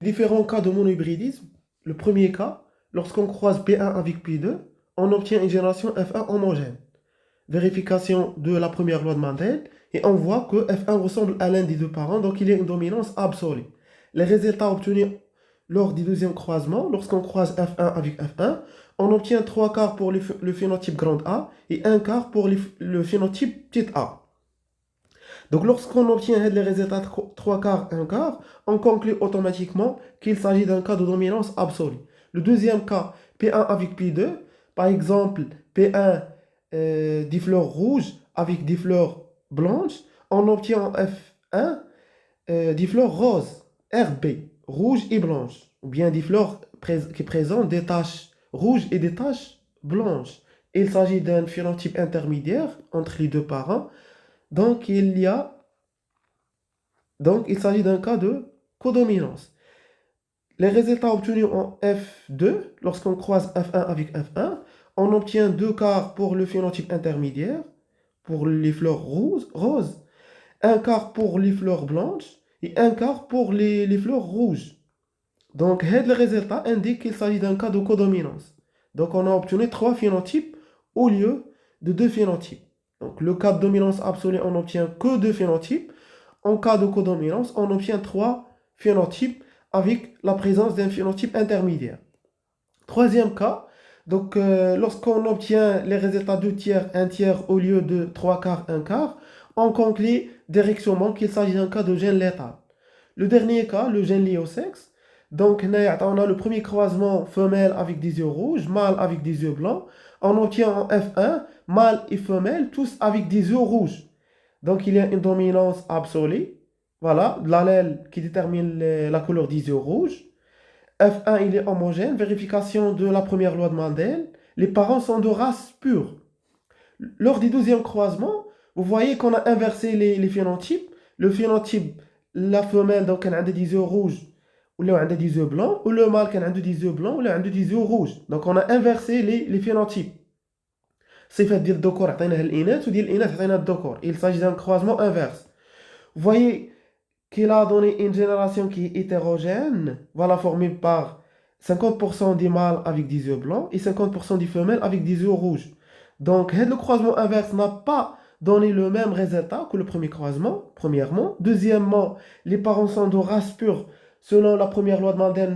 Différents cas de monohybridisme. Le premier cas, lorsqu'on croise P1 avec P2, on obtient une génération F1 homogène. Vérification de la première loi de Mendel, et on voit que F1 ressemble à l'un des deux parents, donc il y a une dominance absolue. Les résultats obtenus lors du deuxième croisement, lorsqu'on croise F1 avec F1, on obtient 3 quarts pour le phénotype grande A et 1 quart pour le phénotype petite a. Donc, lorsqu'on obtient les résultats 3 quarts, 1 quart, on conclut automatiquement qu'il s'agit d'un cas de dominance absolue. Le deuxième cas, P1 avec P2, par exemple, P1 des fleurs rouges avec des fleurs blanches, on obtient en F1 des fleurs roses, RB, rouges et blanches, ou bien des fleurs qui présentent des taches rouges et des taches blanches. Il s'agit d'un phénotype intermédiaire entre les deux parents. Donc, il s'agit d'un cas de codominance. Les résultats obtenus en F2, lorsqu'on croise F1 avec F1, on obtient 2 quarts pour le phénotype intermédiaire, pour les fleurs roses, 1 quart pour les fleurs blanches et 1 quart pour les fleurs rouges. Donc, le résultat indique qu'il s'agit d'un cas de codominance. Donc, on a obtenu 3 phénotypes au lieu de 2 phénotypes. Donc, le cas de dominance absolue, on n'obtient que 2 phénotypes. En cas de codominance, on obtient 3 phénotypes avec la présence d'un phénotype intermédiaire. Troisième cas, donc lorsqu'on obtient les résultats 2 tiers, 1 tiers au lieu de 3 quarts, 1 quart, on conclut directement qu'il s'agit d'un cas de gène létal. Le dernier cas, le gène lié au sexe, donc on a le premier croisement femelle avec des yeux rouges, mâle avec des yeux blancs. On obtient en F1 mâle et femelle tous avec des yeux rouges. Donc il y a une dominance absolue, voilà, de l'allèle qui détermine la couleur des yeux rouges. F1 il est homogène, vérification de la première loi de Mendel. Les parents sont de race pure. Lors du deuxième croisement, vous voyez qu'on a inversé les phénotypes. Le phénotype, la femelle, donc elle a des yeux rouges, ou elle a des yeux blancs, ou le mâle qui a des yeux blancs, ou elle a des yeux rouges. Donc on a inversé les phénotypes. صفة ديال الذكور عطيناها الإناث وديال الإناث عطيناها الذكور. Il s'agit d'un croisement inverse. Vous voyez qu'il a donné une génération qui est hétérogène, voilà, formée par 50% des mâles avec des yeux blancs et 50% des femelles avec des yeux rouges. Donc, le croisement inverse n'a pas donné le même résultat que le premier croisement, premièrement. Deuxièmement, les parents sont de race pure. Selon la première loi de Mendel,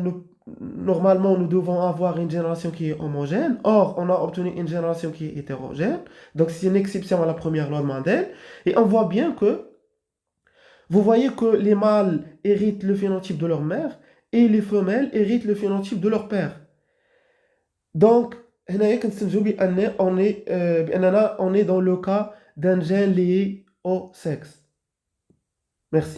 normalement, nous devons avoir une génération qui est homogène. Or, on a obtenu une génération qui est hétérogène. Donc, c'est une exception à la première loi de Mendel. Et on voit bien que vous voyez que les mâles héritent le phénotype de leur mère et les femelles héritent le phénotype de leur père. Donc, هنايا كنستنتجوا بأننا on est dans le cas d'un gène lié au sexe. Merci.